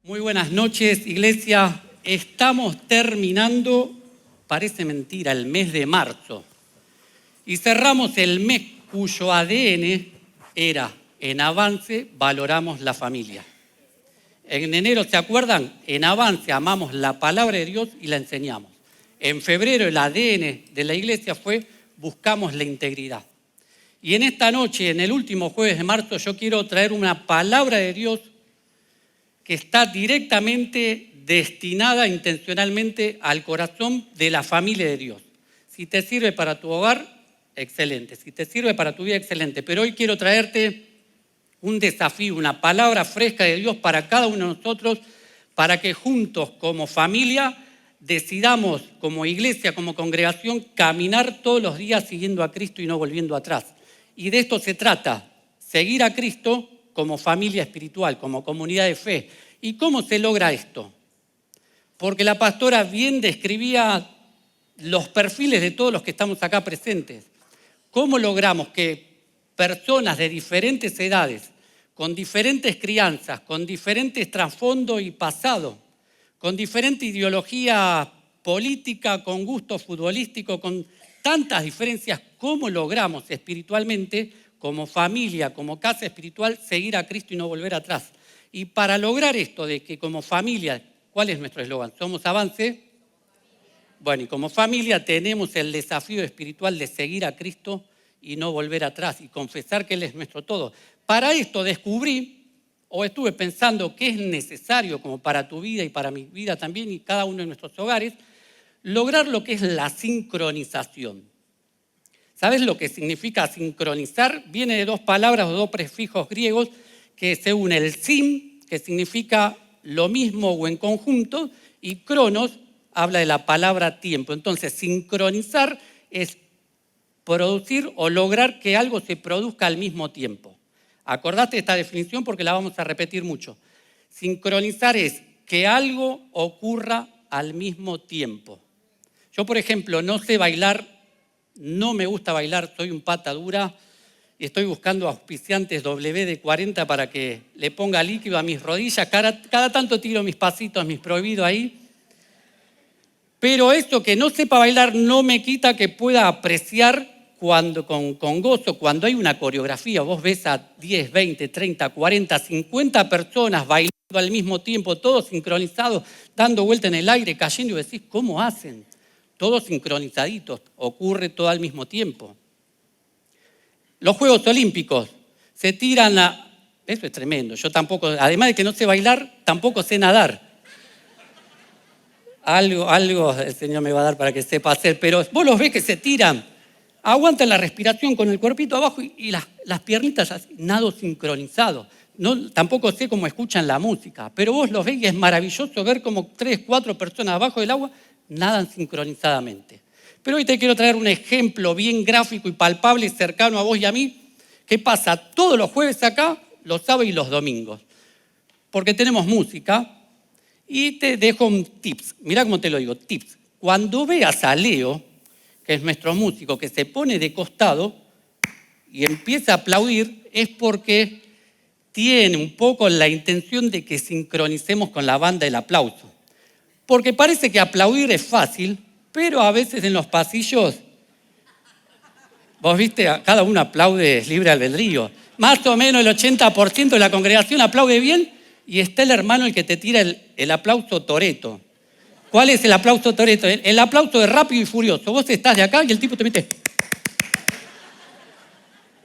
Muy buenas noches, iglesia. Estamos terminando, parece mentira, el mes de marzo. Y cerramos el mes cuyo ADN era, en Avance, valoramos la familia. En enero, ¿se acuerdan? En Avance amamos la palabra de Dios y la enseñamos. En febrero el ADN de la iglesia fue buscamos la integridad. Y en esta noche, en el último jueves de marzo, yo quiero traer una palabra de Dios que está directamente destinada intencionalmente al corazón de la familia de Dios. Si te sirve para tu hogar, excelente. Si te sirve para tu vida, excelente. Pero hoy quiero traerte un desafío, una palabra fresca de Dios para cada uno de nosotros, para que juntos como familia decidamos como iglesia, como congregación, caminar todos los días siguiendo a Cristo y no volviendo atrás. Y de esto se trata, seguir a Cristo como familia espiritual, como comunidad de fe. ¿Y cómo se logra esto? Porque la pastora bien describía los perfiles de todos los que estamos acá presentes. ¿Cómo logramos que personas de diferentes edades, con diferentes crianzas, con diferentes trasfondos y pasado, con diferente ideología política, con gusto futbolístico, con tantas diferencias, cómo logramos espiritualmente, como familia, como casa espiritual, seguir a Cristo y no volver atrás? Y para lograr esto de que como familia, ¿cuál es nuestro eslogan? ¿Somos Avance? Bueno, y como familia tenemos el desafío espiritual de seguir a Cristo y no volver atrás y confesar que Él es nuestro todo. Para esto descubrí, o estuve pensando que es necesario como para tu vida y para mi vida también y cada uno de nuestros hogares, lograr lo que es la sincronización. ¿Sabes lo que significa sincronizar? Viene de dos palabras o dos prefijos griegos que se unen. El sin, que significa lo mismo o en conjunto, y cronos habla de la palabra tiempo. Entonces, sincronizar es producir o lograr que algo se produzca al mismo tiempo. Acordate esta definición porque la vamos a repetir mucho. Sincronizar es que algo ocurra al mismo tiempo. Yo, por ejemplo, no sé bailar. No me gusta bailar, soy un pata dura y estoy buscando auspiciantes WD-40 para que le ponga líquido a mis rodillas. Cada tanto tiro mis pasitos, mis prohibidos ahí. Pero esto que no sepa bailar no me quita que pueda apreciar con gozo cuando hay una coreografía. Vos ves a 10, 20, 30, 40, 50 personas bailando al mismo tiempo, todos sincronizados, dando vuelta en el aire, cayendo y decís, ¿cómo hacen? Todos sincronizaditos, ocurre todo al mismo tiempo. Los Juegos Olímpicos se tiran a... Eso es tremendo, yo tampoco, además de que no sé bailar, tampoco sé nadar. Algo el Señor me va a dar para que sepa hacer, pero vos los ves que se tiran, aguantan la respiración con el cuerpito abajo y las piernitas así, nado sincronizado. No, tampoco sé cómo escuchan la música, pero vos los ves y es maravilloso ver como 3, 4 personas abajo del agua nadan sincronizadamente. Pero hoy te quiero traer un ejemplo bien gráfico y palpable y cercano a vos y a mí, que pasa todos los jueves acá, los sábados y los domingos. Porque tenemos música y te dejo un tips. Mirá cómo te lo digo, tips. Cuando veas a Leo, que es nuestro músico, que se pone de costado y empieza a aplaudir, es porque tiene un poco la intención de que sincronicemos con la banda el aplauso. Porque parece que aplaudir es fácil, pero a veces en los pasillos, vos viste, cada uno aplaude libre albedrío. Más o menos el 80% de la congregación aplaude bien y está el hermano el que te tira el aplauso Toretto. ¿Cuál es el aplauso Toretto? El aplauso de Rápido y Furioso. Vos estás de acá y el tipo te mete.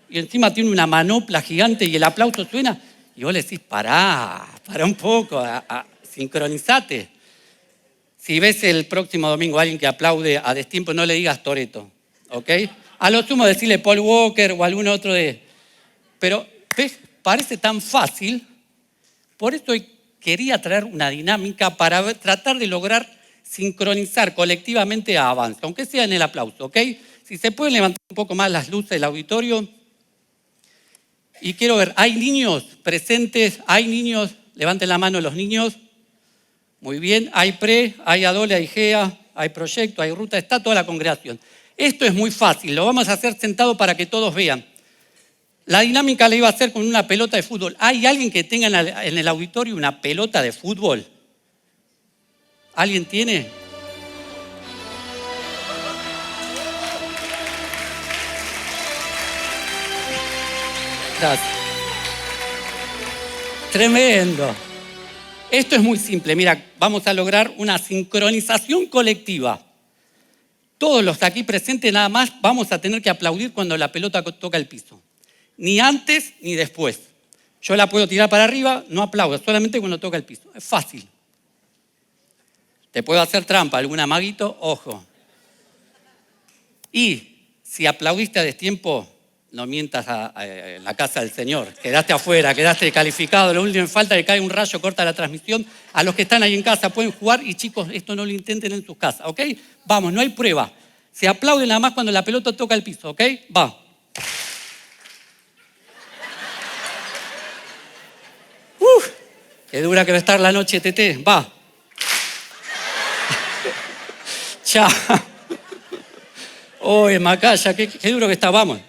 Y encima tiene una manopla gigante y el aplauso suena. Y vos le decís, pará un poco, sincronizate. Si ves el próximo domingo a alguien que aplaude a destiempo, no le digas Toretto, ¿ok? A lo sumo decirle Paul Walker o algún otro de... Pero, ¿ves? Parece tan fácil. Por eso hoy quería traer una dinámica para tratar de lograr sincronizar colectivamente a Avance, aunque sea en el aplauso, ¿ok? Si se pueden levantar un poco más las luces del auditorio. Y quiero ver, ¿hay niños presentes? ¿Hay niños? Levanten la mano los niños. Muy bien, hay hay adole, hay GEA, hay proyecto, hay ruta, está toda la congregación. Esto es muy fácil, lo vamos a hacer sentado para que todos vean. La dinámica la iba a hacer con una pelota de fútbol. ¿Hay alguien que tenga en el auditorio una pelota de fútbol? ¿Alguien tiene? Gracias. Tremendo. Esto es muy simple. Mira, vamos a lograr una sincronización colectiva. Todos los aquí presentes nada más vamos a tener que aplaudir cuando la pelota toca el piso. Ni antes ni después. Yo la puedo tirar para arriba, no aplaudo, solamente cuando toca el piso. Es fácil. Te puedo hacer trampa, algún amaguito, ojo. Y si aplaudiste a destiempo, no mientas en la casa del Señor. Quedaste afuera, quedaste descalificado. Lo último que falta es que caiga un rayo, corta la transmisión. A los que están ahí en casa pueden jugar y chicos, esto no lo intenten en sus casas, ¿ok? Vamos, no hay prueba. Se aplauden nada más cuando la pelota toca el piso, ¿ok? Va. Qué dura que va a estar la noche, Tete. Va. Chao. Oye, Macaya, qué duro que está. Vamos.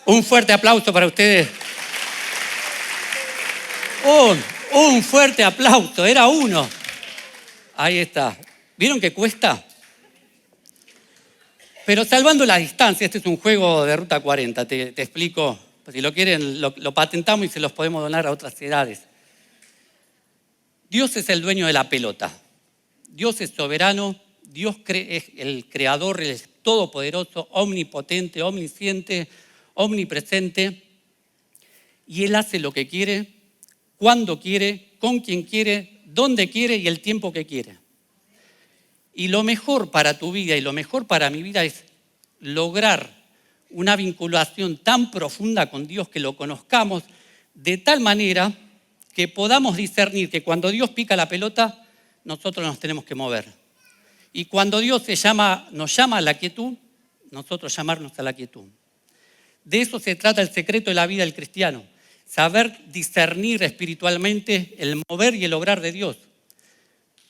Un fuerte aplauso para ustedes. Un fuerte aplauso. Era uno. Ahí está. ¿Vieron que cuesta? Pero salvando la distancia, este es un juego de Ruta 40, te explico. Si lo quieren, lo patentamos y se los podemos donar a otras edades. Dios es el dueño de la pelota. Dios es soberano, Dios es el creador, el todopoderoso, omnipotente, omnisciente, omnipresente. Y Él hace lo que quiere, cuando quiere, con quien quiere, dónde quiere y el tiempo que quiere. Y lo mejor para tu vida y lo mejor para mi vida es lograr una vinculación tan profunda con Dios, que lo conozcamos de tal manera que podamos discernir que cuando Dios pica la pelota, nosotros nos tenemos que mover. Y cuando Dios nos llama a la quietud, nosotros llamarnos a la quietud. De eso se trata el secreto de la vida del cristiano. Saber discernir espiritualmente el mover y el obrar de Dios.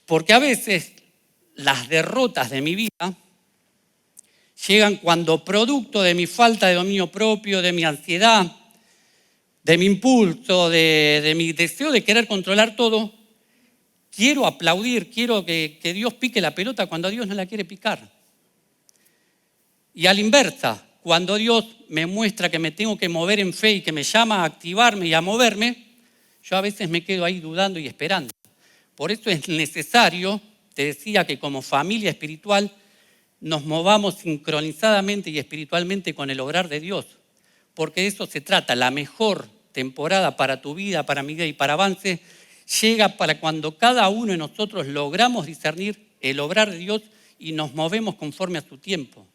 Porque a veces las derrotas de mi vida llegan cuando, producto de mi falta de dominio propio, de mi ansiedad, de mi impulso, de mi deseo de querer controlar todo, quiero aplaudir, quiero que Dios pique la pelota cuando Dios no la quiere picar. Y a la inversa, cuando Dios me muestra que me tengo que mover en fe y que me llama a activarme y a moverme, yo a veces me quedo ahí dudando y esperando. Por eso es necesario, te decía, que como familia espiritual nos movamos sincronizadamente y espiritualmente con el obrar de Dios, porque de eso se trata. La mejor temporada para tu vida, para mi vida y para avance llega para cuando cada uno de nosotros logramos discernir el obrar de Dios y nos movemos conforme a su tiempo.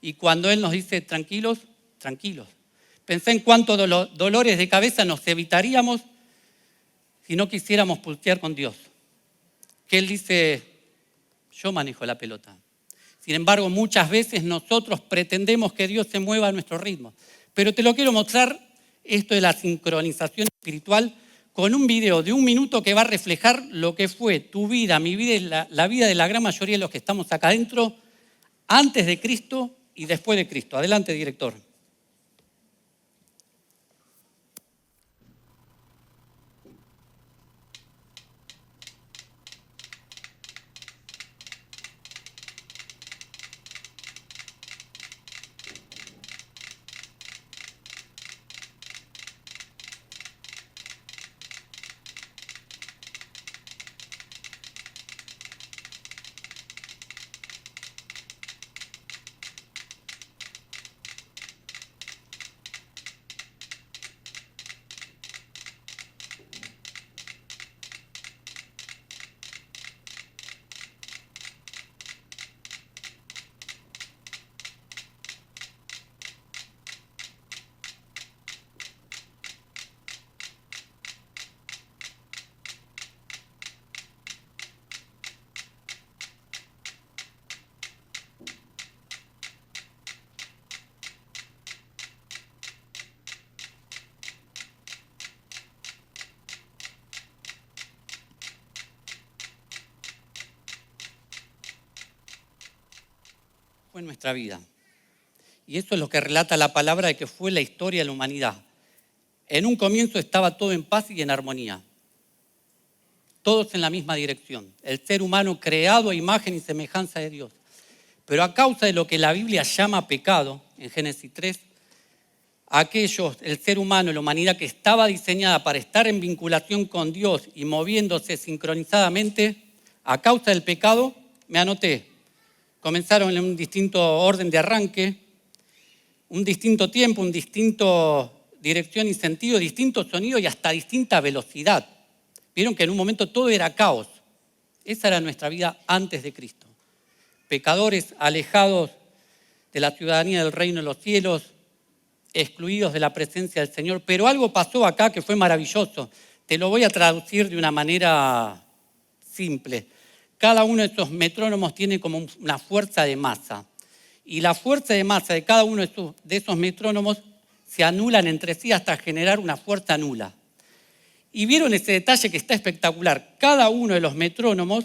Y cuando Él nos dice tranquilos, tranquilos. Pensé en cuántos dolores de cabeza nos evitaríamos si no quisiéramos pulsear con Dios. Que Él dice, yo manejo la pelota. Sin embargo, muchas veces nosotros pretendemos que Dios se mueva a nuestro ritmo. Pero te lo quiero mostrar, esto de la sincronización espiritual, con un video de 1 minuto que va a reflejar lo que fue tu vida, mi vida y la vida de la gran mayoría de los que estamos acá adentro, antes de Cristo y después de Cristo. Adelante, director. fue nuestra vida. Y eso es lo que relata la palabra de que fue la historia de la humanidad. En un comienzo estaba todo en paz y en armonía. Todos en la misma dirección. El ser humano creado a imagen y semejanza de Dios. Pero a causa de lo que la Biblia llama pecado, en Génesis 3, el ser humano, la humanidad que estaba diseñada para estar en vinculación con Dios y moviéndose sincronizadamente, a causa del pecado, me anoté, comenzaron en un distinto orden de arranque, un distinto tiempo, un distinto dirección y sentido, distinto sonido y hasta distinta velocidad. Vieron que en un momento todo era caos. Esa era nuestra vida antes de Cristo. Pecadores alejados de la ciudadanía del reino de los cielos, excluidos de la presencia del Señor. Pero algo pasó acá que fue maravilloso. Te lo voy a traducir de una manera simple. Cada uno de estos metrónomos tiene como una fuerza de masa. Y la fuerza de masa de cada uno de esos metrónomos se anulan entre sí hasta generar una fuerza nula. Y vieron ese detalle que está espectacular. Cada uno de los metrónomos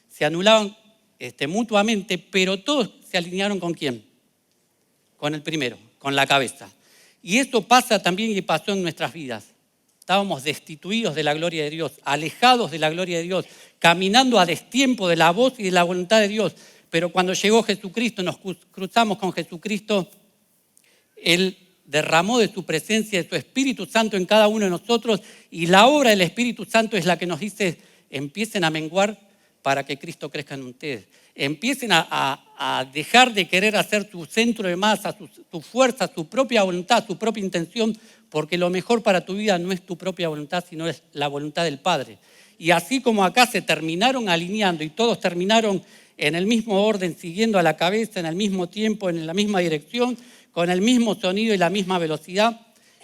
se anulaban mutuamente, pero todos se alinearon ¿con quién? Con el primero, con la cabeza. Y esto pasa también y pasó en nuestras vidas. Estábamos destituidos de la gloria de Dios, alejados de la gloria de Dios, caminando a destiempo de la voz y de la voluntad de Dios. Pero cuando llegó Jesucristo, nos cruzamos con Jesucristo, Él derramó de su presencia, de su Espíritu Santo en cada uno de nosotros, y la obra del Espíritu Santo es la que nos dice, empiecen a menguar para que Cristo crezca en ustedes. Empiecen a dejar de querer hacer su centro de masa, su fuerza, su propia voluntad, su propia intención, porque lo mejor para tu vida no es tu propia voluntad, sino es la voluntad del Padre. Y así como acá se terminaron alineando y todos terminaron en el mismo orden, siguiendo a la cabeza, en el mismo tiempo, en la misma dirección, con el mismo sonido y la misma velocidad,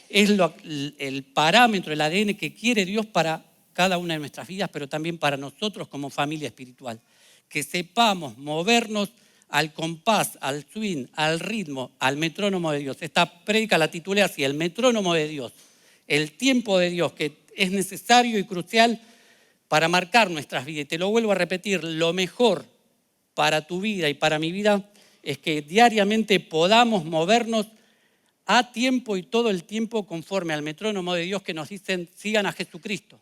es el parámetro, el ADN que quiere Dios para cada una de nuestras vidas, pero también para nosotros como familia espiritual. Que sepamos movernos al compás, al swing, al ritmo, al metrónomo de Dios. Esta prédica la titulé así, el metrónomo de Dios, el tiempo de Dios que es necesario y crucial para marcar nuestras vidas. Y te lo vuelvo a repetir, lo mejor para tu vida y para mi vida es que diariamente podamos movernos a tiempo y todo el tiempo conforme al metrónomo de Dios que nos dicen sigan a Jesucristo.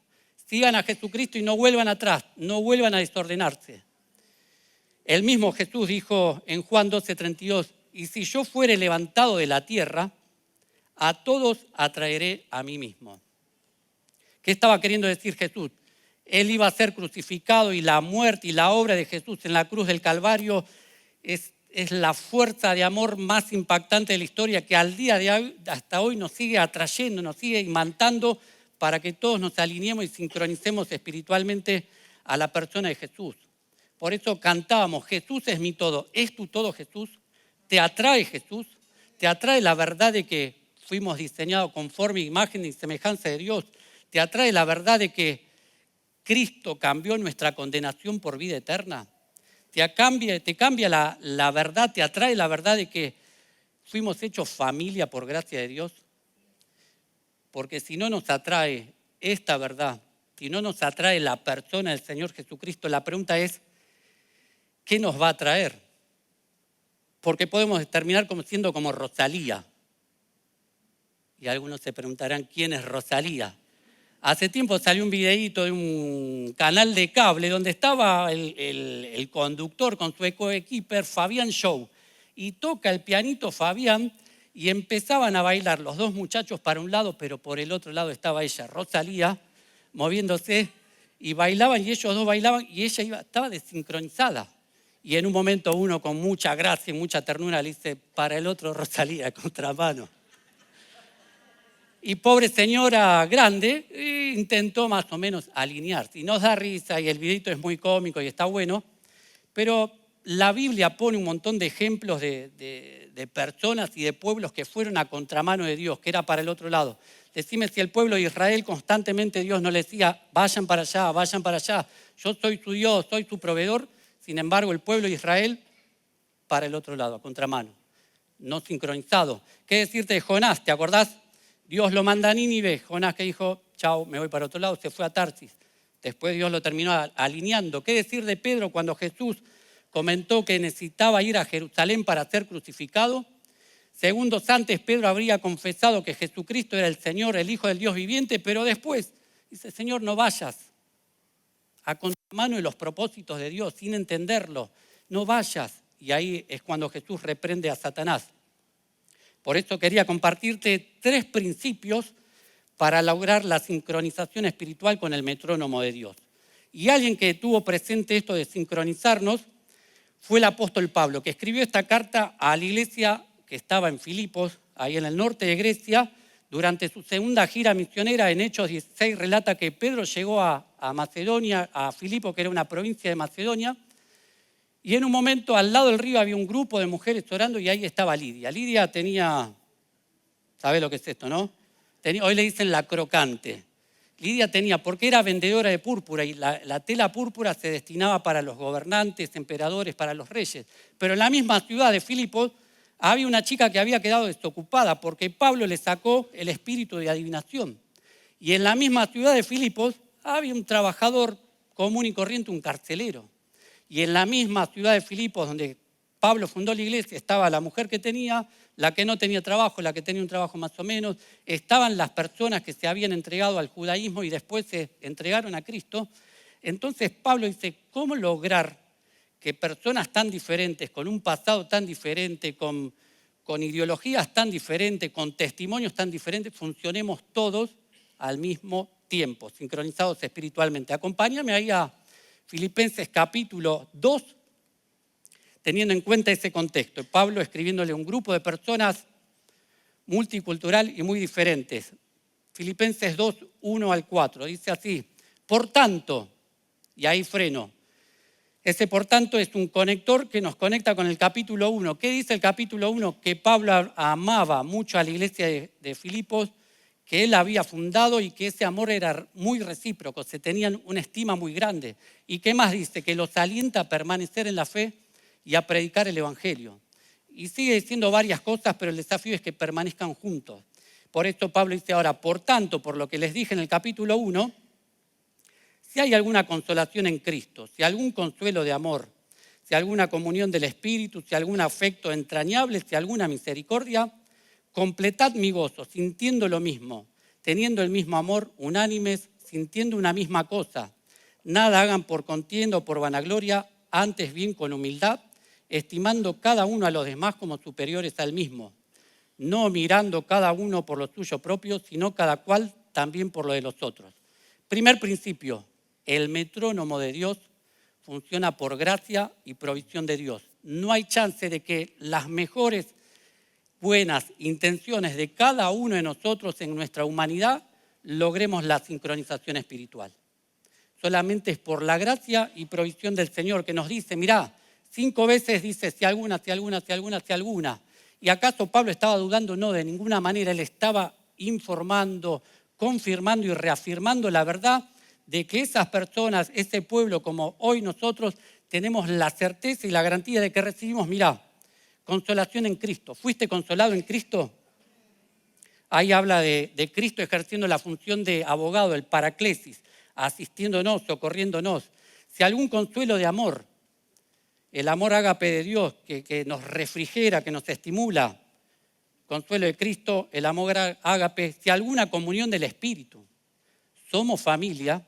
Sigan a Jesucristo y no vuelvan atrás, no vuelvan a desordenarse. El mismo Jesús dijo en Juan 12:32, y si yo fuere levantado de la tierra, a todos atraeré a mí mismo. ¿Qué estaba queriendo decir Jesús? Él iba a ser crucificado y la muerte y la obra de Jesús en la cruz del Calvario es la fuerza de amor más impactante de la historia que al día de hoy, hasta hoy nos sigue atrayendo, nos sigue imantando para que todos nos alineemos y sincronicemos espiritualmente a la persona de Jesús. Por eso cantábamos, Jesús es mi todo. ¿Es tu todo Jesús? ¿Te atrae Jesús? ¿Te atrae la verdad de que fuimos diseñados conforme imagen y semejanza de Dios? ¿Te atrae la verdad de que Cristo cambió nuestra condenación por vida eterna? ¿Te cambia la verdad? ¿Te atrae la verdad de que fuimos hechos familia por gracia de Dios? Porque si no nos atrae esta verdad, si no nos atrae la persona del Señor Jesucristo, la pregunta es, ¿qué nos va a traer? Porque podemos terminar siendo como Rosalía. Y algunos se preguntarán, ¿quién es Rosalía? Hace tiempo salió un videíto de un canal de cable donde estaba el conductor con su eco-equiper, Fabián Show. Y toca el pianito Fabián y empezaban a bailar los dos muchachos para un lado, pero por el otro lado estaba ella, Rosalía, moviéndose y bailaban y ellos dos bailaban y ella estaba desincronizada. Y en un momento uno con mucha gracia y mucha ternura le dice, para el otro Rosalía, contramano. Y pobre señora grande intentó más o menos alinearse. Y nos da risa y el videito es muy cómico y está bueno, pero la Biblia pone un montón de ejemplos de personas y de pueblos que fueron a contramano de Dios, que era para el otro lado. Decime si el pueblo de Israel constantemente Dios no le decía, vayan para allá, yo soy su Dios, soy su proveedor. Sin embargo, el pueblo de Israel para el otro lado, a contramano, no sincronizado. ¿Qué decirte de Jonás? ¿Te acordás? Dios lo manda a Nínive, Jonás que dijo, chao, me voy para otro lado, se fue a Tarsis. Después Dios lo terminó alineando. ¿Qué decir de Pedro cuando Jesús, comentó que necesitaba ir a Jerusalén para ser crucificado. Segundos antes, Pedro habría confesado que Jesucristo era el Señor, el Hijo del Dios viviente, pero después dice, Señor, no vayas a contramano de los propósitos de Dios, sin entenderlo, no vayas. Y ahí es cuando Jesús reprende a Satanás. Por eso quería compartirte 3 principios para lograr la sincronización espiritual con el metrónomo de Dios. Y alguien que tuvo presente esto de sincronizarnos fue el apóstol Pablo, que escribió esta carta a la iglesia que estaba en Filipos, ahí en el norte de Grecia. Durante su segunda gira misionera, en Hechos 16, relata que Pedro llegó a Macedonia, a Filipo, que era una provincia de Macedonia, y en un momento al lado del río había un grupo de mujeres orando y ahí estaba Lidia. Lidia tenía, ¿sabés lo que es esto, no? Hoy le dicen la crocante. Lidia tenía, porque era vendedora de púrpura y la tela púrpura se destinaba para los gobernantes, emperadores, para los reyes. Pero en la misma ciudad de Filipos había una chica que había quedado desocupada porque Pablo le sacó el espíritu de adivinación. Y en la misma ciudad de Filipos había un trabajador común y corriente, un carcelero. Y en la misma ciudad de Filipos, donde Pablo fundó la iglesia, estaba la mujer que tenía, la que no tenía trabajo, la que tenía un trabajo más o menos, estaban las personas que se habían entregado al judaísmo y después se entregaron a Cristo. Entonces Pablo dice, ¿cómo lograr que personas tan diferentes, con un pasado tan diferente, con ideologías tan diferentes, con testimonios tan diferentes, funcionemos todos al mismo tiempo, sincronizados espiritualmente? Acompáñame ahí a Filipenses capítulo 2, teniendo en cuenta ese contexto. Pablo escribiéndole a un grupo de personas multicultural y muy diferentes. Filipenses 2, 1 al 4, dice así, por tanto, y ahí freno, ese por tanto es un conector que nos conecta con el capítulo 1. ¿Qué dice el capítulo 1? Que Pablo amaba mucho a la iglesia de Filipos, que él había fundado y que ese amor era muy recíproco, se tenían una estima muy grande. ¿Y qué más dice? Que los alienta a permanecer en la fe y a predicar el evangelio. Y sigue diciendo varias cosas, pero el desafío es que permanezcan juntos. Por esto Pablo dice ahora, por tanto, por lo que les dije en el capítulo 1, si hay alguna consolación en Cristo, si algún consuelo de amor, si alguna comunión del Espíritu, si algún afecto entrañable, si alguna misericordia, completad mi gozo, sintiendo lo mismo, teniendo el mismo amor, unánimes, sintiendo una misma cosa. Nada hagan por contienda o por vanagloria, antes bien con humildad, estimando cada uno a los demás como superiores al mismo, no mirando cada uno por lo suyo propio, sino cada cual también por lo de los otros. Primer principio, el metrónomo de Dios funciona por gracia y provisión de Dios. No hay chance de que las mejores buenas intenciones de cada uno de nosotros en nuestra humanidad logremos la sincronización espiritual. Solamente es por la gracia y provisión del Señor que nos dice, mirá, 5 veces dice si alguna, si alguna, si alguna, si alguna. ¿Y acaso Pablo estaba dudando? No, de ninguna manera. Él estaba informando, confirmando y reafirmando la verdad de que esas personas, ese pueblo, como hoy nosotros, tenemos la certeza y la garantía de que recibimos, mirá, consolación en Cristo. ¿Fuiste consolado en Cristo? Ahí habla de Cristo ejerciendo la función de abogado, el paraclesis, asistiéndonos, socorriéndonos. Si algún consuelo de amor, el amor ágape de Dios que nos refrigera, que nos estimula, consuelo de Cristo, el amor ágape, si alguna comunión del Espíritu. Somos familia,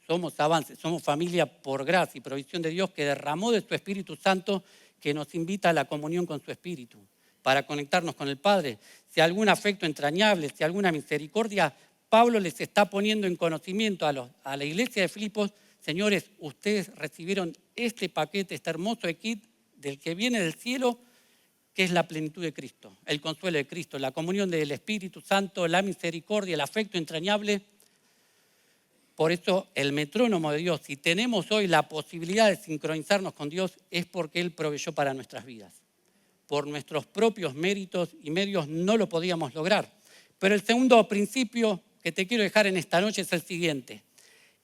somos avance, somos familia por gracia y provisión de Dios que derramó de su Espíritu Santo, que nos invita a la comunión con su Espíritu, para conectarnos con el Padre. Si algún afecto entrañable, si alguna misericordia, Pablo les está poniendo en conocimiento a la iglesia de Filipos, señores, ustedes recibieron este paquete, este hermoso kit del que viene del cielo, que es la plenitud de Cristo, el consuelo de Cristo, la comunión del Espíritu Santo, la misericordia, el afecto entrañable. Por eso el metrónomo de Dios, si tenemos hoy la posibilidad de sincronizarnos con Dios, es porque Él proveyó para nuestras vidas. Por nuestros propios méritos y medios no lo podíamos lograr. Pero el segundo principio que te quiero dejar en esta noche es el siguiente,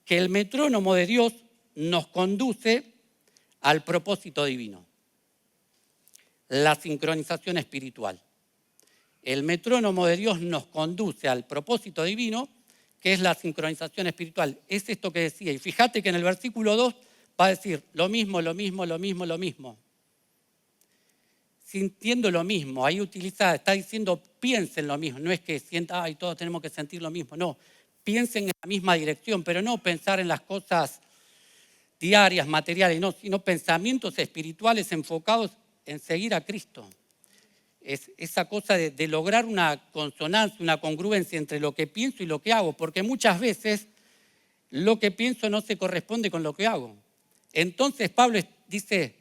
que el metrónomo de Dios nos conduce al propósito divino, la sincronización espiritual. El metrónomo de Dios nos conduce al propósito divino, que es la sincronización espiritual. Es esto que decía. Y fíjate que en el versículo 2, va a decir lo mismo, lo mismo, lo mismo, lo mismo. Sintiendo lo mismo, ahí está diciendo piensen lo mismo, no es que sientan, ay, todos tenemos que sentir lo mismo, no, piensen en la misma dirección, pero no pensar en las cosas diarias, materiales, no, sino pensamientos espirituales enfocados en seguir a Cristo. Es esa cosa de lograr una consonancia, una congruencia entre lo que pienso y lo que hago, porque muchas veces lo que pienso no se corresponde con lo que hago. Entonces Pablo dice,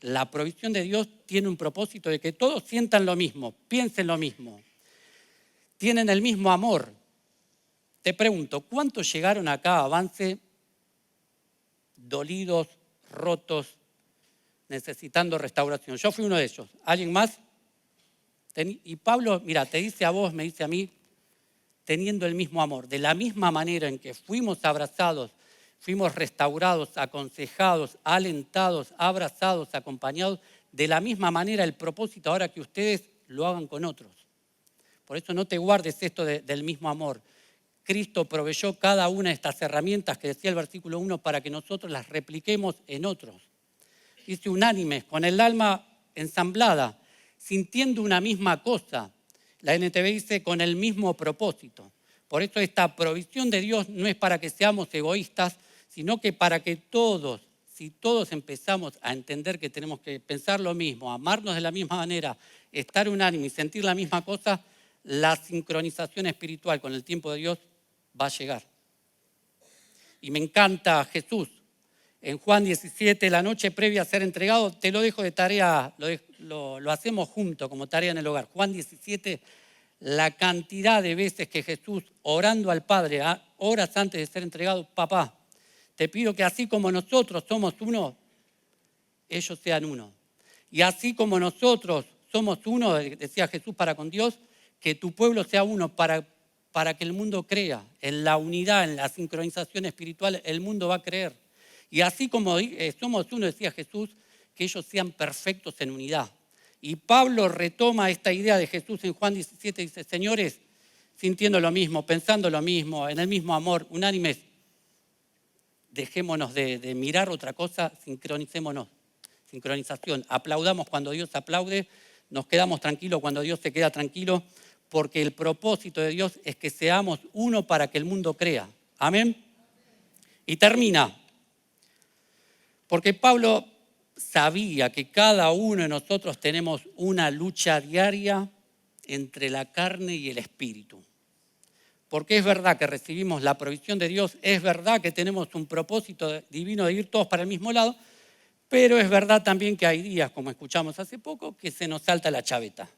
la provisión de Dios tiene un propósito de que todos sientan lo mismo, piensen lo mismo, tienen el mismo amor. Te pregunto, ¿cuántos llegaron acá a Avance dolidos, rotos, necesitando restauración? Yo fui uno de ellos. ¿Alguien más? Y Pablo, mira, te dice a vos, me dice a mí, teniendo el mismo amor, de la misma manera en que fuimos abrazados, fuimos restaurados, aconsejados, alentados, abrazados, acompañados, de la misma manera el propósito ahora que ustedes lo hagan con otros. Por eso no te guardes esto del mismo amor. Cristo proveyó cada una de estas herramientas que decía el versículo 1 para que nosotros las repliquemos en otros. Dice unánimes, con el alma ensamblada, sintiendo una misma cosa. La NTV dice con el mismo propósito. Por eso esta provisión de Dios no es para que seamos egoístas, sino que para que todos, si todos empezamos a entender que tenemos que pensar lo mismo, amarnos de la misma manera, estar unánime y sentir la misma cosa, la sincronización espiritual con el tiempo de Dios va a llegar. Y me encanta Jesús. En Juan 17, la noche previa a ser entregado, te lo dejo de tarea, lo hacemos juntos como tarea en el hogar. Juan 17, la cantidad de veces que Jesús, orando al Padre, horas antes de ser entregado, papá, te pido que así como nosotros somos uno, ellos sean uno. Y así como nosotros somos uno, decía Jesús, para con Dios, que tu pueblo sea uno para que el mundo crea. En la unidad, en la sincronización espiritual, el mundo va a creer. Y así como somos uno, decía Jesús, que ellos sean perfectos en unidad. Y Pablo retoma esta idea de Jesús en Juan 17, dice, señores, sintiendo lo mismo, pensando lo mismo, en el mismo amor, unánimes, dejémonos de mirar otra cosa, sincronicémonos. Sincronización, aplaudamos cuando Dios aplaude, nos quedamos tranquilos cuando Dios se queda tranquilo, porque el propósito de Dios es que seamos uno para que el mundo crea. Amén. Y termina. Porque Pablo sabía que cada uno de nosotros tenemos una lucha diaria entre la carne y el espíritu. Porque es verdad que recibimos la provisión de Dios, es verdad que tenemos un propósito divino de ir todos para el mismo lado, pero es verdad también que hay días, como escuchamos hace poco, que se nos salta la chaveta.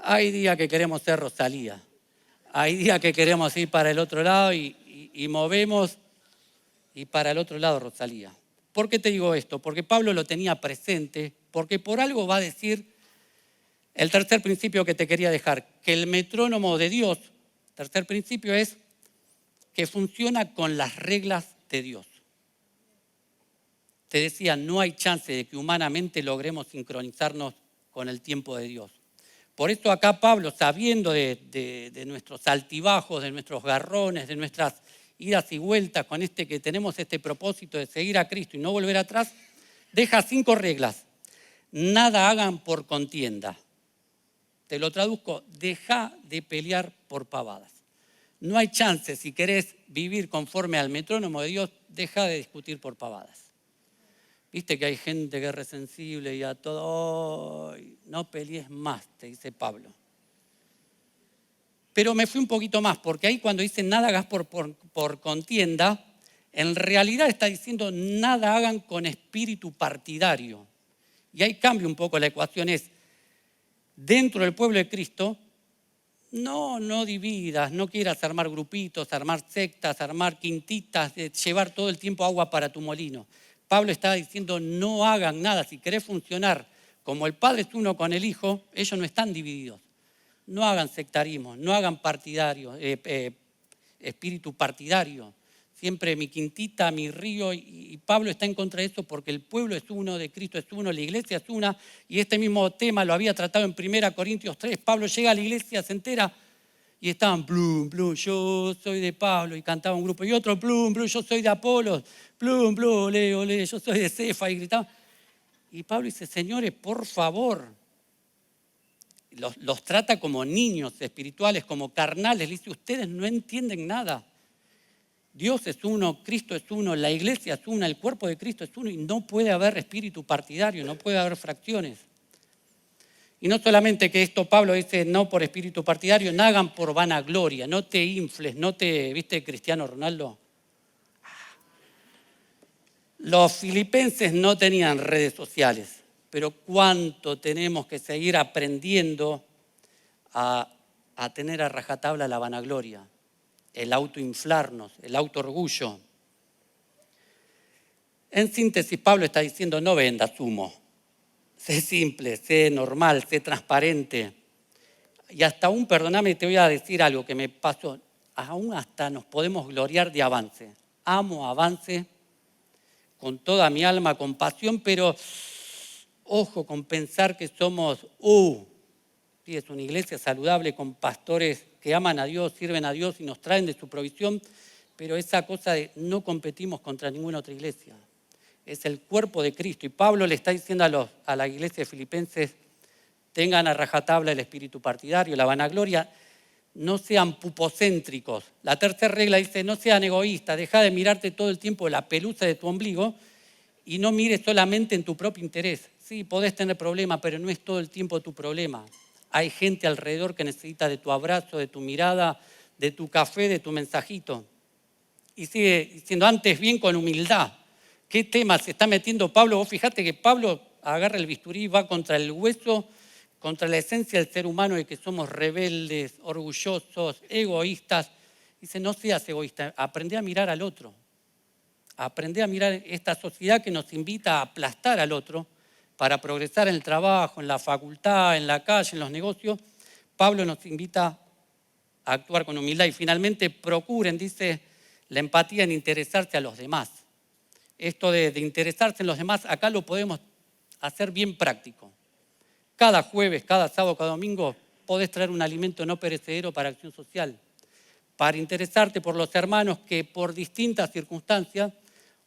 Hay días que queremos ser Rosalía, hay días que queremos ir para el otro lado y movemos y para el otro lado Rosalía. ¿Por qué te digo esto? Porque Pablo lo tenía presente, porque por algo va a decir el tercer principio que te quería dejar, que el metrónomo de Dios, tercer principio es que funciona con las reglas de Dios. Te decía, no hay chance de que humanamente logremos sincronizarnos con el tiempo de Dios. Por eso acá Pablo, sabiendo de nuestros altibajos, de nuestros garrones, de nuestras idas y vueltas con que tenemos este propósito de seguir a Cristo y no volver atrás, deja 5 reglas. Nada hagan por contienda. Te lo traduzco, deja de pelear por pavadas. No hay chance, si querés vivir conforme al metrónomo de Dios, deja de discutir por pavadas. Viste que hay gente que es resensible y a todo, no pelees más, te dice Pablo. Pero me fui un poquito más, porque ahí cuando dice nada hagas por contienda, en realidad está diciendo nada hagan con espíritu partidario. Y ahí cambia un poco la ecuación, es dentro del pueblo de Cristo, no dividas, no quieras armar grupitos, armar sectas, armar quintitas, llevar todo el tiempo agua para tu molino. Pablo está diciendo no hagan nada, si querés funcionar como el Padre es uno con el Hijo, ellos no están divididos. No hagan sectarismo, no hagan partidario, espíritu partidario. Siempre mi quintita, mi río, y Pablo está en contra de eso porque el pueblo es uno, de Cristo es uno, la iglesia es una, y este mismo tema lo había tratado en 1 Corintios 3. Pablo llega a la iglesia, se entera, Y estaban, plum, plum, yo soy de Pablo, y cantaba un grupo, y otro, plum, plum, yo soy de Apolos, plum, plum, ole, ole, yo soy de Cefa, y gritaban. Y Pablo dice, señores, por favor, los trata como niños espirituales, como carnales. Le dice, ustedes no entienden nada. Dios es uno, Cristo es uno, la iglesia es una, el cuerpo de Cristo es uno y no puede haber espíritu partidario, no puede haber fracciones. Y no solamente que esto Pablo dice no por espíritu partidario, no hagan por vanagloria, no te infles, no te, ¿viste Cristiano Ronaldo? Los filipenses no tenían redes sociales, pero cuánto tenemos que seguir aprendiendo a tener a rajatabla la vanagloria, el autoinflarnos, el autoorgullo. En síntesis, Pablo está diciendo, no vendas humo. Sé simple, sé normal, sé transparente. Y hasta aún, perdóname, te voy a decir algo que me pasó. Aún hasta nos podemos gloriar de Avance. Amo Avance con toda mi alma, con pasión, pero ojo con pensar que somos, sí, es una iglesia saludable con pastores que aman a Dios, sirven a Dios y nos traen de su provisión, pero esa cosa de no competimos contra ninguna otra iglesia. Es el cuerpo de Cristo. Y Pablo le está diciendo a la iglesia de Filipenses, tengan a rajatabla el espíritu partidario, la vanagloria, no sean pupocéntricos. La tercera regla dice, no sean egoístas, deja de mirarte todo el tiempo la pelusa de tu ombligo y no mires solamente en tu propio interés. Sí, podés tener problemas, pero no es todo el tiempo tu problema. Hay gente alrededor que necesita de tu abrazo, de tu mirada, de tu café, de tu mensajito. Y sigue diciendo, antes bien con humildad. ¿Qué tema se está metiendo Pablo? Vos fijate que Pablo agarra el bisturí y va contra el hueso, contra la esencia del ser humano de que somos rebeldes, orgullosos, egoístas. Dice, no seas egoísta, aprende a mirar al otro. Aprende a mirar esta sociedad que nos invita a aplastar al otro para progresar en el trabajo, en la facultad, en la calle, en los negocios. Pablo nos invita a actuar con humildad y finalmente procuren, dice, la empatía en interesarse a los demás. Esto de interesarse en los demás, acá lo podemos hacer bien práctico. Cada jueves, cada sábado, cada domingo, podés traer un alimento no perecedero para acción social, para interesarte por los hermanos que por distintas circunstancias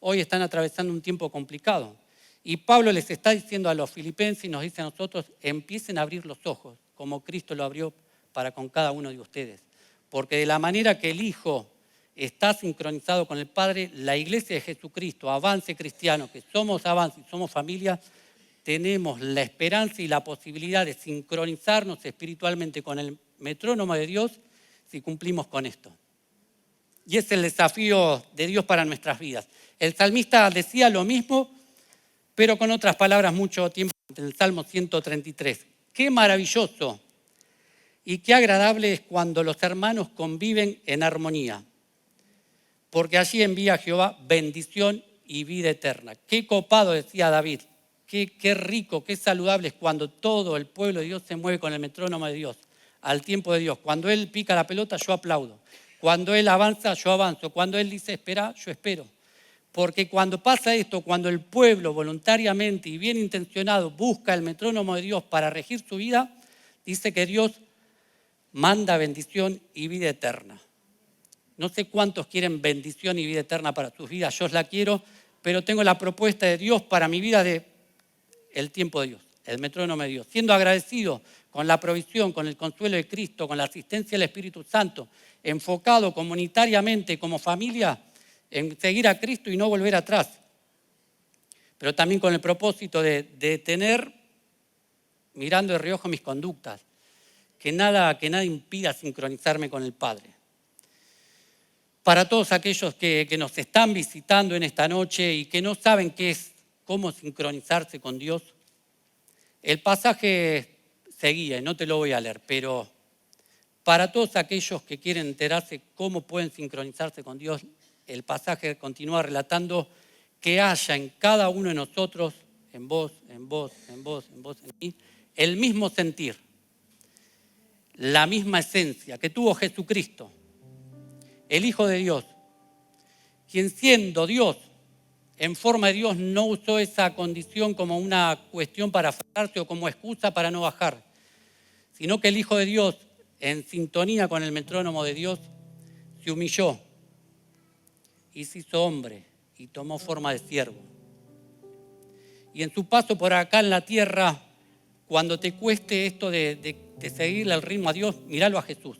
hoy están atravesando un tiempo complicado. Y Pablo les está diciendo a los filipenses y nos dice a nosotros, empiecen a abrir los ojos, como Cristo lo abrió para con cada uno de ustedes. Porque de la manera que el Hijo está sincronizado con el Padre, la iglesia de Jesucristo, Avance Cristiano, que somos Avance y somos familia, tenemos la esperanza y la posibilidad de sincronizarnos espiritualmente con el metrónomo de Dios si cumplimos con esto. Y es el desafío de Dios para nuestras vidas. El salmista decía lo mismo, pero con otras palabras mucho tiempo en el Salmo 133. Qué maravilloso y qué agradable es cuando los hermanos conviven en armonía, porque allí envía Jehová bendición y vida eterna. Qué copado, decía David, qué rico, qué saludable es cuando todo el pueblo de Dios se mueve con el metrónomo de Dios, al tiempo de Dios. Cuando Él pica la pelota, yo aplaudo. Cuando Él avanza, yo avanzo. Cuando Él dice espera, yo espero. Porque cuando pasa esto, cuando el pueblo voluntariamente y bien intencionado busca el metrónomo de Dios para regir su vida, dice que Dios manda bendición y vida eterna. No sé cuántos quieren bendición y vida eterna para sus vidas, yo la quiero, pero tengo la propuesta de Dios para mi vida de el tiempo de Dios, el metrónomo de Dios. Siendo agradecido con la provisión, con el consuelo de Cristo, con la asistencia del Espíritu Santo, enfocado comunitariamente como familia en seguir a Cristo y no volver atrás. Pero también con el propósito de tener, mirando de reojo mis conductas, que nada impida sincronizarme con el Padre. Para todos aquellos que nos están visitando en esta noche y que no saben cómo sincronizarse con Dios, el pasaje seguía, y no te lo voy a leer, pero para todos aquellos que quieren enterarse cómo pueden sincronizarse con Dios, el pasaje continúa relatando que haya en cada uno de nosotros, en vos, en mí, el mismo sentir, la misma esencia que tuvo Jesucristo, el Hijo de Dios, quien siendo Dios, en forma de Dios, no usó esa condición como una cuestión para aferrarse o como excusa para no bajar, sino que el Hijo de Dios, en sintonía con el metrónomo de Dios, se humilló y se hizo hombre y tomó forma de siervo. Y en su paso por acá en la tierra, cuando te cueste esto de seguirle el ritmo a Dios, míralo a Jesús.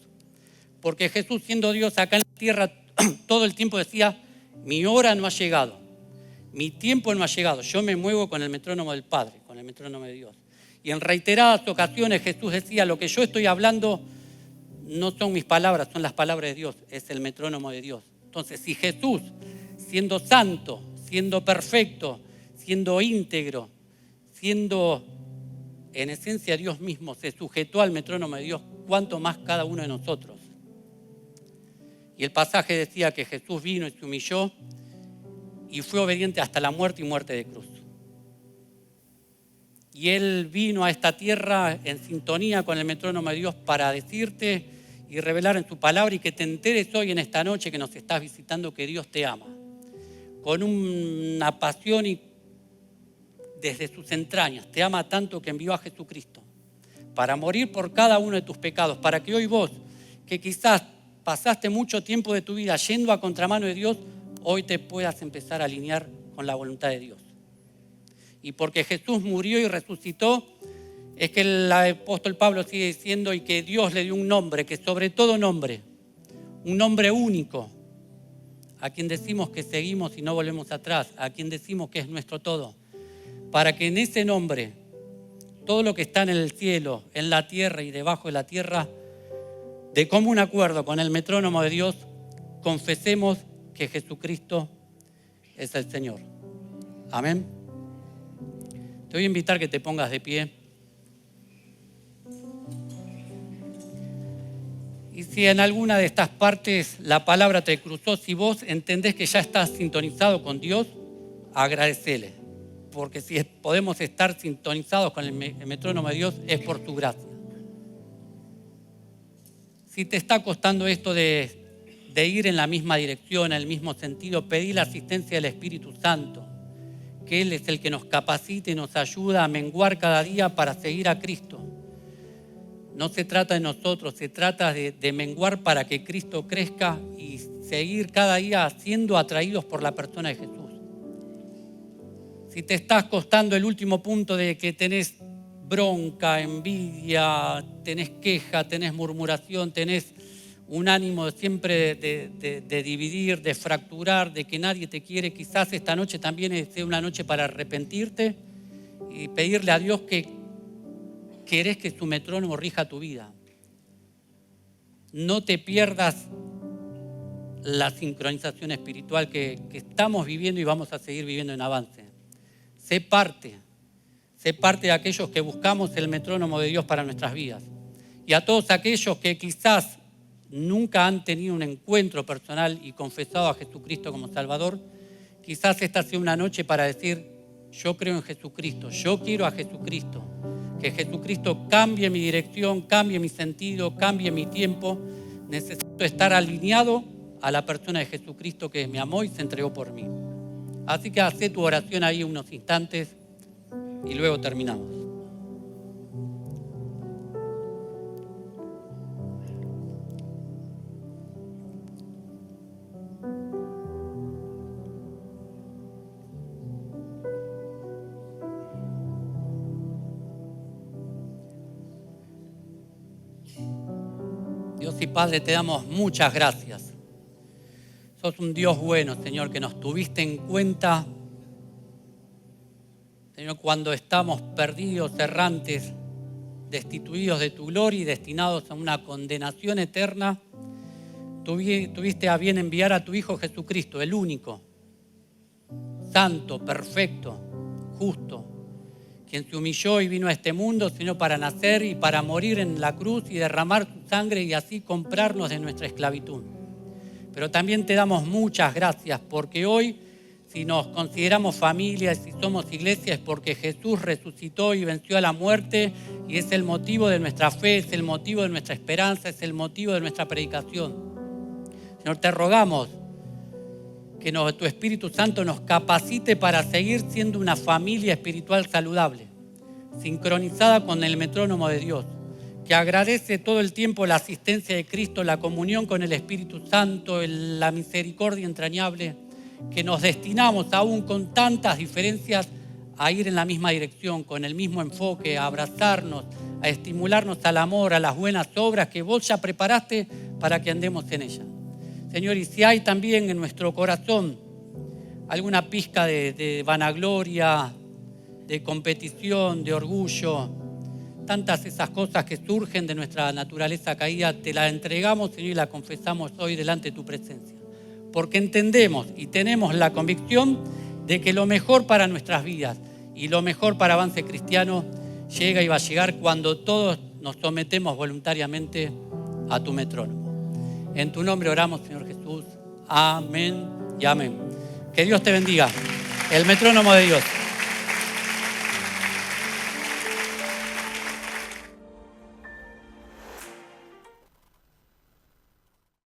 Porque Jesús, siendo Dios acá en la tierra, todo el tiempo decía, mi hora no ha llegado, mi tiempo no ha llegado. Yo me muevo con el metrónomo del Padre, con el metrónomo de Dios. Y en reiteradas ocasiones Jesús decía, lo que yo estoy hablando no son mis palabras, son las palabras de Dios, es el metrónomo de Dios. Entonces, si Jesús, siendo santo, siendo perfecto, siendo íntegro, siendo en esencia Dios mismo, se sujetó al metrónomo de Dios, ¿cuánto más cada uno de nosotros? Y el pasaje decía que Jesús vino y se humilló y fue obediente hasta la muerte y muerte de cruz. Y Él vino a esta tierra en sintonía con el metrónomo de Dios para decirte y revelar en su palabra y que te enteres hoy en esta noche que nos estás visitando que Dios te ama. Con una pasión y desde sus entrañas. Te ama tanto que envió a Jesucristo para morir por cada uno de tus pecados, para que hoy vos, que quizás pasaste mucho tiempo de tu vida yendo a contramano de Dios, hoy te puedas empezar a alinear con la voluntad de Dios. Y porque Jesús murió y resucitó, es que el apóstol Pablo sigue diciendo y que Dios le dio un nombre, que sobre todo nombre, un nombre único, a quien decimos que seguimos y no volvemos atrás, a quien decimos que es nuestro todo, para que en ese nombre, todo lo que está en el cielo, en la tierra y debajo de la tierra, de común acuerdo con el metrónomo de Dios, confesemos que Jesucristo es el Señor. Amén. Te voy a invitar que te pongas de pie. Y si en alguna de estas partes la palabra te cruzó, si vos entendés que ya estás sintonizado con Dios, agradecele. Porque si podemos estar sintonizados con el metrónomo de Dios, es por su gracia. Si te está costando esto de ir en la misma dirección, en el mismo sentido, pedí la asistencia del Espíritu Santo, que Él es el que nos capacita y nos ayuda a menguar cada día para seguir a Cristo. No se trata de nosotros, se trata de menguar para que Cristo crezca y seguir cada día siendo atraídos por la persona de Jesús. Si te estás costando el último punto de que tenés bronca, envidia, tenés queja, tenés murmuración, tenés un ánimo siempre de dividir, de fracturar, de que nadie te quiere, quizás esta noche también sea una noche para arrepentirte y pedirle a Dios que querés que su metrónomo rija tu vida. No te pierdas la sincronización espiritual que estamos viviendo y vamos a seguir viviendo en avance. Sé parte de aquellos que buscamos el metrónomo de Dios para nuestras vidas. Y a todos aquellos que quizás nunca han tenido un encuentro personal y confesado a Jesucristo como Salvador, quizás esta sea una noche para decir, yo creo en Jesucristo, yo quiero a Jesucristo, que Jesucristo cambie mi dirección, cambie mi sentido, cambie mi tiempo. Necesito estar alineado a la persona de Jesucristo que me amó y se entregó por mí. Así que hacé tu oración ahí unos instantes y luego terminamos. Dios y Padre, te damos muchas gracias. Sos un Dios bueno, Señor, que nos tuviste en cuenta. Señor, cuando estamos perdidos, errantes, destituidos de tu gloria y destinados a una condenación eterna, tuviste a bien enviar a tu Hijo Jesucristo, el único, santo, perfecto, justo, quien se humilló y vino a este mundo, sino para nacer y para morir en la cruz y derramar su sangre y así comprarnos de nuestra esclavitud. Pero también te damos muchas gracias porque hoy, si nos consideramos familia y si somos iglesia, es porque Jesús resucitó y venció a la muerte y es el motivo de nuestra fe, es el motivo de nuestra esperanza, es el motivo de nuestra predicación. Señor, te rogamos que tu Espíritu Santo nos capacite para seguir siendo una familia espiritual saludable, sincronizada con el metrónomo de Dios. que agradece todo el tiempo la asistencia de Cristo, la comunión con el Espíritu Santo, la misericordia entrañable, que nos destinamos aún con tantas diferencias a ir en la misma dirección, con el mismo enfoque, a abrazarnos, a estimularnos al amor, a las buenas obras que vos ya preparaste para que andemos en ellas. Señor, y si hay también en nuestro corazón alguna pizca de vanagloria, de competición, de orgullo, tantas esas cosas que surgen de nuestra naturaleza caída, te la entregamos, Señor, y la confesamos hoy delante de tu presencia. Porque entendemos y tenemos la convicción de que lo mejor para nuestras vidas y lo mejor para Avance Cristiano llega y va a llegar cuando todos nos sometemos voluntariamente a tu metrónomo. En tu nombre oramos, Señor Jesús. Amén y amén. Que Dios te bendiga. El metrónomo de Dios.